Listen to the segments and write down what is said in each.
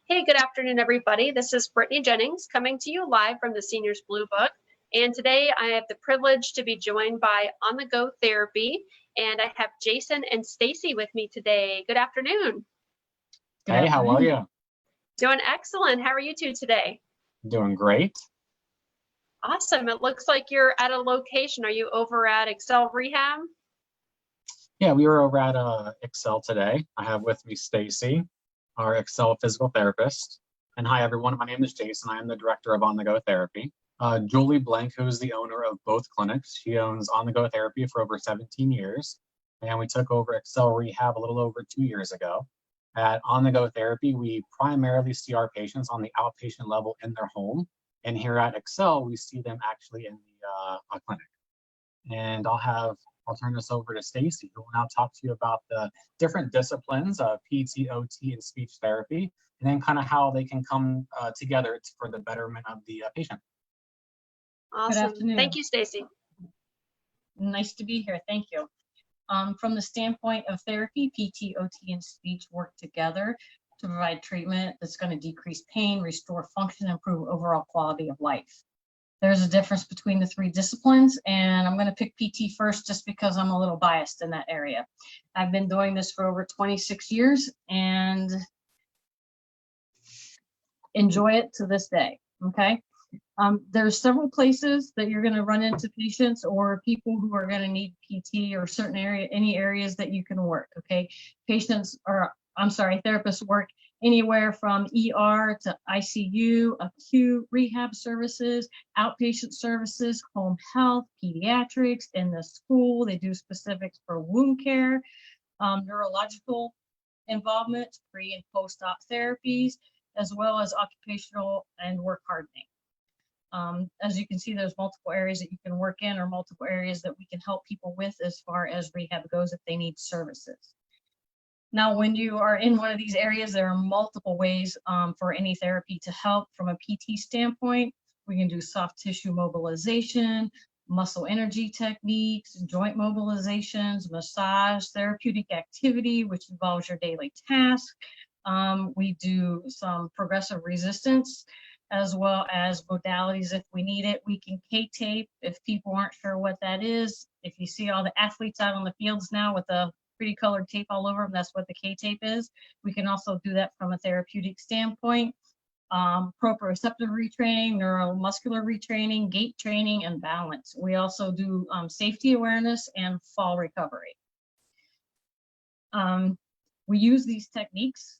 Hey, good afternoon, everybody. This is Brittany Jennings coming to you live from the Seniors Blue Book. And today I have the privilege to be joined by On the Go Therapy. And I have Jason and Stacey with me today. Good afternoon. Hey, how are you? Doing excellent. How are you two today? Doing great. Awesome. It looks like you're at a location. Are you over at Excel Rehab? Yeah, we were over at Excel today. I have with me Stacey, our Excel physical therapist. And hi, everyone. My name is Jason. I am the director of On the Go Therapy. Julie Blank, who is the owner of both clinics, she owns On the Go Therapy for over 17 years. And we took over Excel Rehab a little over 2 years ago. At On the Go Therapy, we primarily see our patients on the outpatient level in their home. And here at Excel, we see them actually in the clinic. And I'll turn this over to Stacey, who will now talk to you about the different disciplines of PT, OT, and speech therapy, and then kind of how they can come together for the betterment of the patient. Awesome. Good afternoon. Thank you, Stacey. Nice to be here. Thank you. From the standpoint of therapy, PT, OT, and speech work together to provide treatment that's going to decrease pain, restore function, and improve overall quality of life. There's a difference between the three disciplines, and I'm going to pick PT first just because I'm a little biased in that area. I've been doing this for over 26 years and enjoy it to this day, okay? There's several places that you're going to run into patients or people who are going to need PT or any areas that you can work, okay? Therapists work anywhere from ER to ICU, acute rehab services, outpatient services, home health, pediatrics, in the school. They do specifics for wound care, neurological involvement, pre and post-op therapies, as well as occupational and work hardening. As you can see, there's multiple areas that you can work in or multiple areas that we can help people with as far as rehab goes if they need services. Now, when you are in one of these areas, there are multiple ways for any therapy to help. From a PT standpoint, we can do soft tissue mobilization, muscle energy techniques, joint mobilizations, massage, therapeutic activity, which involves your daily task. We do some progressive resistance, as well as modalities if we need it. We can K-tape if people aren't sure what that is. If you see all the athletes out on the fields now with the pretty colored tape all over them, that's what the K-tape is. We can also do that from a therapeutic standpoint. Proprioceptive retraining, neuromuscular retraining, gait training, and balance. We also do safety awareness and fall recovery. We use these techniques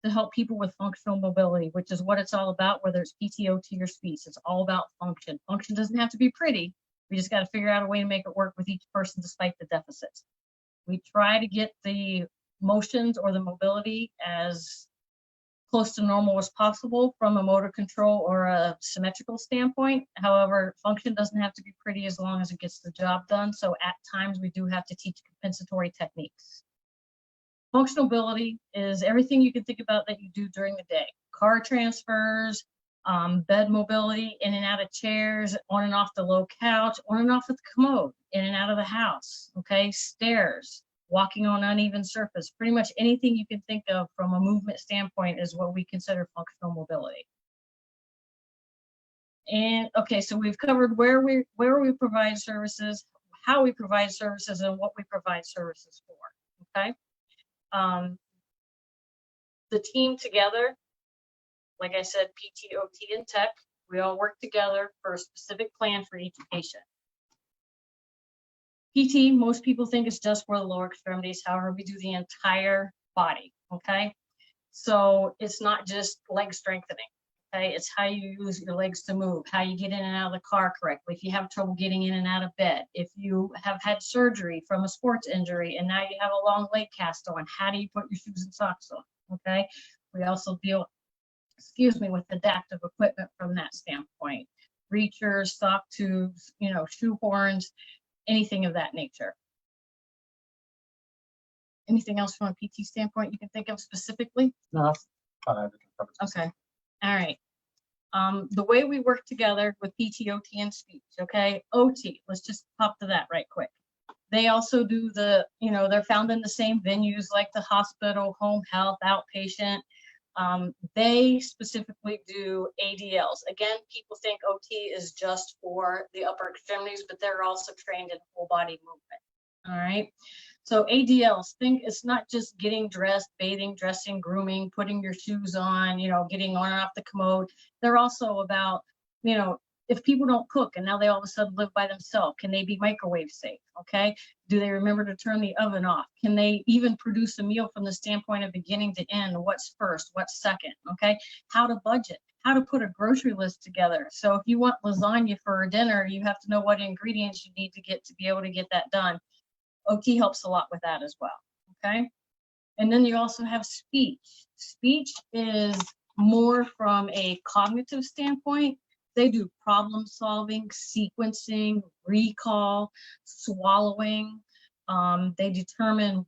to help people with functional mobility, which is what it's all about, whether it's PT, OT, or speech. It's all about function. Function doesn't have to be pretty. We just got to figure out a way to make it work with each person despite the deficits. We try to get the motions or the mobility as close to normal as possible from a motor control or a symmetrical standpoint. However, function doesn't have to be pretty as long as it gets the job done. So at times we do have to teach compensatory techniques. Functional mobility is everything you can think about that you do during the day. Car transfers, bed mobility, in and out of chairs, on and off the low couch, on and off the commode, in and out of the house, okay? Stairs, walking on uneven surface, pretty much anything you can think of from a movement standpoint is what we consider functional mobility. And okay, so we've covered where we provide services, how we provide services, and what we provide services for, okay? The team together, like I said, PT, OT, and tech, we all work together for a specific plan for each patient. PT, most people think it's just for the lower extremities. However, we do the entire body, okay? So it's not just leg strengthening, okay? It's how you use your legs to move, how you get in and out of the car correctly, if you have trouble getting in and out of bed, if you have had surgery from a sports injury and now you have a long leg cast on, how do you put your shoes and socks on, okay? We also deal, with adaptive equipment from that standpoint. Reachers, sock tubes, shoe horns, anything of that nature. Anything else from a PT standpoint you can think of specifically? No, okay. All right. The way we work together with PT, OT, and speech, okay? OT, let's just pop to that right quick. They also do they're found in the same venues like the hospital, home health, outpatient. They specifically do ADLs. Again, people think OT is just for the upper extremities, but they're also trained in whole body movement. All right. So ADLs, think it's not just getting dressed, bathing, dressing, grooming, putting your shoes on, getting on and off the commode. They're also about, if people don't cook and now they all of a sudden live by themselves, can they be microwave safe? Okay. Do they remember to turn the oven off? Can they even produce a meal from the standpoint of beginning to end? What's first? What's second? Okay. How to budget, how to put a grocery list together. So if you want lasagna for dinner, you have to know what ingredients you need to get to be able to get that done. OT helps a lot with that as well. Okay. And then you also have speech. Speech is more from a cognitive standpoint. They do problem solving, sequencing, recall, swallowing. They determine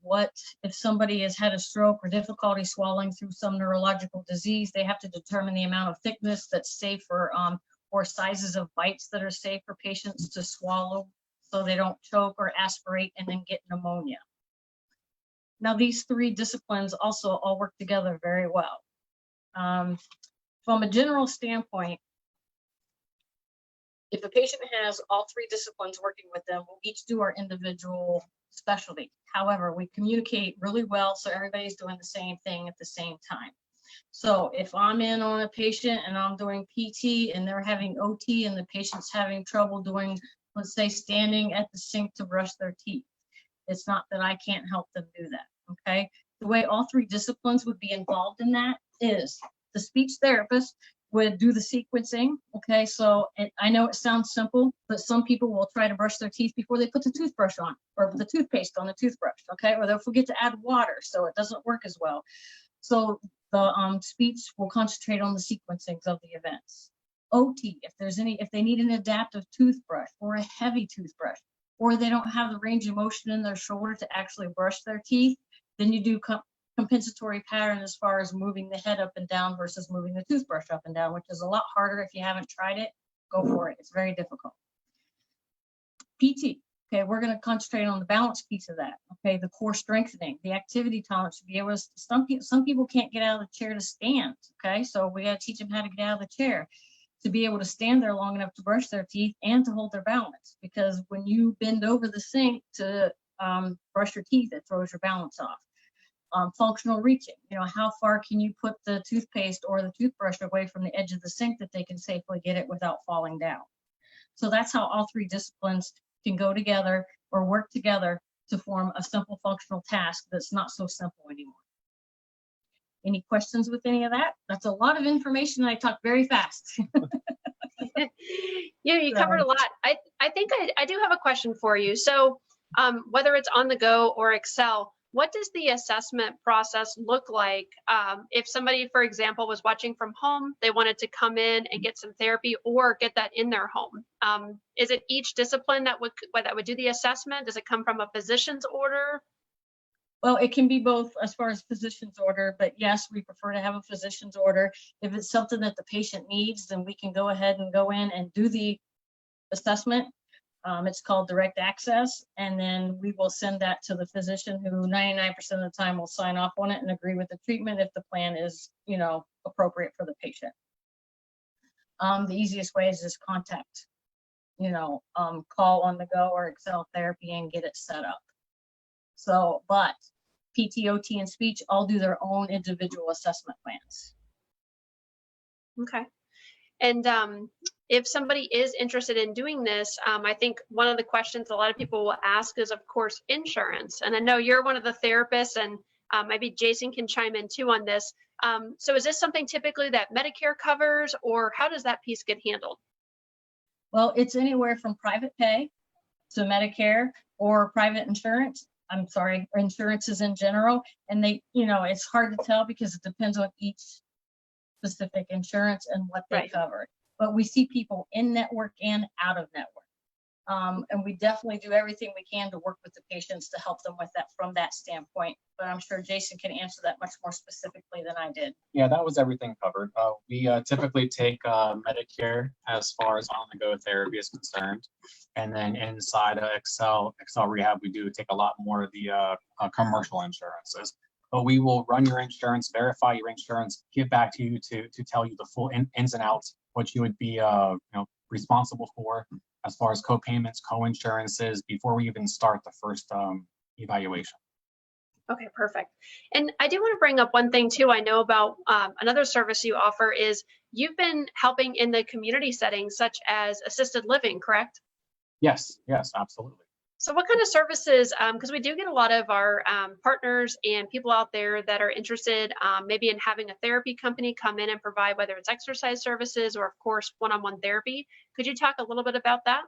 if somebody has had a stroke or difficulty swallowing through some neurological disease, they have to determine the amount of thickness that's safe for, or sizes of bites that are safe for patients to swallow so they don't choke or aspirate and then get pneumonia. Now, these three disciplines also all work together very well. From a general standpoint, if a patient has all three disciplines working with them, we'll each do our individual specialty. However, we communicate really well so everybody's doing the same thing at the same time. So if I'm in on a patient and I'm doing PT and they're having OT and the patient's having trouble doing, let's say, standing at the sink to brush their teeth, it's not that I can't help them do that, okay? The way all three disciplines would be involved in that is the speech therapist would do the sequencing, okay? So I know it sounds simple, but some people will try to brush their teeth before they put the toothbrush on or the toothpaste on the toothbrush, okay? Or they'll forget to add water, so it doesn't work as well. So the speech will concentrate on the sequencings of the events. OT, if they need an adaptive toothbrush or a heavy toothbrush, or they don't have the range of motion in their shoulder to actually brush their teeth, then you do compensatory pattern as far as moving the head up and down versus moving the toothbrush up and down, which is a lot harder. If you haven't tried it, go for it. It's very difficult. PT, okay, we're going to concentrate on the balance piece of that. Okay, the core strengthening, the activity tolerance to be able to, some people can't get out of the chair to stand. Okay, so we got to teach them how to get out of the chair, to be able to stand there long enough to brush their teeth and to hold their balance. Because when you bend over the sink to brush your teeth, it throws your balance off. Functional reaching, how far can you put the toothpaste or the toothbrush away from the edge of the sink that they can safely get it without falling down. So that's how all three disciplines can go together or work together to form a simple functional task that's not so simple anymore. Any questions with any of that? That's a lot of information. I talk very fast. You covered a lot. I think I do have a question for you. So whether it's on the go or Excel, what does the assessment process look like if somebody, for example, was watching from home, they wanted to come in and get some therapy or get that in their home? Is it each discipline that would do the assessment? Does it come from a physician's order? Well, it can be both as far as physician's order, but yes, we prefer to have a physician's order. If it's something that the patient needs, then we can go ahead and go in and do the assessment. It's called direct access, and then we will send that to the physician who 99% of the time will sign off on it and agree with the treatment if the plan is, appropriate for the patient. The easiest way is just contact, call on the go or Excel therapy and get it set up. So, but PT, OT, and speech all do their own individual assessment plans. Okay. And if somebody is interested in doing this, I think one of the questions a lot of people will ask is, of course, insurance. And I know you're one of the therapists, and maybe Jason can chime in too on this. So is this something typically that Medicare covers, or how does that piece get handled? Well, it's anywhere from private pay to Medicare or private insurance. I'm sorry, or insurances in general. And they, it's hard to tell because it depends on each specific insurance and what they cover. But we see people in network and out of network. And we definitely do everything we can to work with the patients to help them with that from that standpoint. But I'm sure Jason can answer that much more specifically than I did. Yeah, that was everything covered. We typically take Medicare as far as on-the-go therapy is concerned. And then inside Excel Rehab, we do take a lot more of the commercial insurances. but we will run your insurance, verify your insurance, give back to you to tell you the full ins and outs, what you would be responsible for as far as co-payments, co-insurances before we even start the first evaluation. Okay, perfect. And I do want to bring up one thing too. I know about another service you offer is you've been helping in the community settings such as assisted living, correct? Yes, absolutely. So what kind of services, because we do get a lot of our partners and people out there that are interested maybe in having a therapy company come in and provide, whether it's exercise services or of course, one-on-one therapy. Could you talk a little bit about that?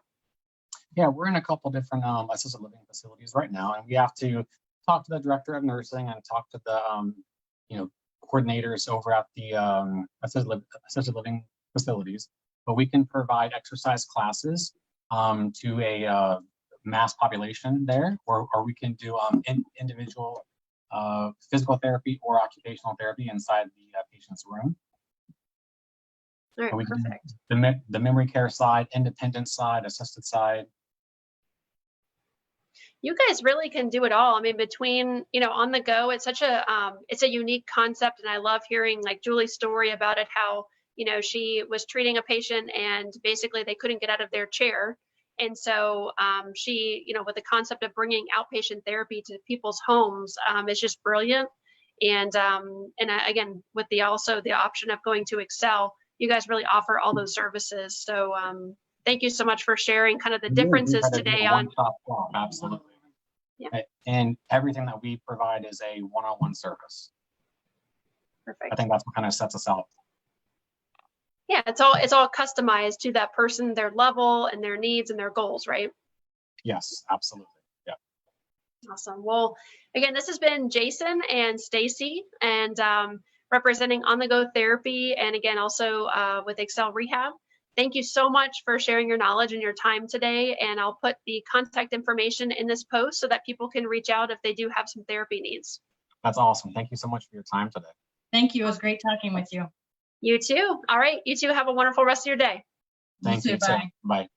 Yeah, we're in a couple different assisted living facilities right now, and we have to talk to the director of nursing and talk to the coordinators over at the assisted living facilities. But we can provide exercise classes to a mass population there, or we can do individual physical therapy or occupational therapy inside the patient's room. All right, we perfect. can the memory care side, independent side, assisted side. You guys really can do it all. I mean, between, on the go, it's such a, it's a unique concept. And I love hearing like Julie's story about it, how, she was treating a patient and basically they couldn't get out of their chair. And so she, with the concept of bringing outpatient therapy to people's homes is just brilliant. And again, with the option of going to Excel, you guys really offer all those services. So thank you so much for sharing kind of the differences today on. Absolutely. Yeah. And everything that we provide is a one-on-one service. Perfect. I think that's what kind of sets us out. Yeah, it's all customized to that person, their level and their needs and their goals, right? Yes, absolutely. Yeah. Awesome. Well, again, this has been Jason and Stacey, and representing On the Go Therapy, and again, also with Excel Rehab. Thank you so much for sharing your knowledge and your time today. And I'll put the contact information in this post so that people can reach out if they do have some therapy needs. That's awesome. Thank you so much for your time today. Thank you. It was great talking with you. You too. All right. You two have a wonderful rest of your day. Thank you. Bye. Bye.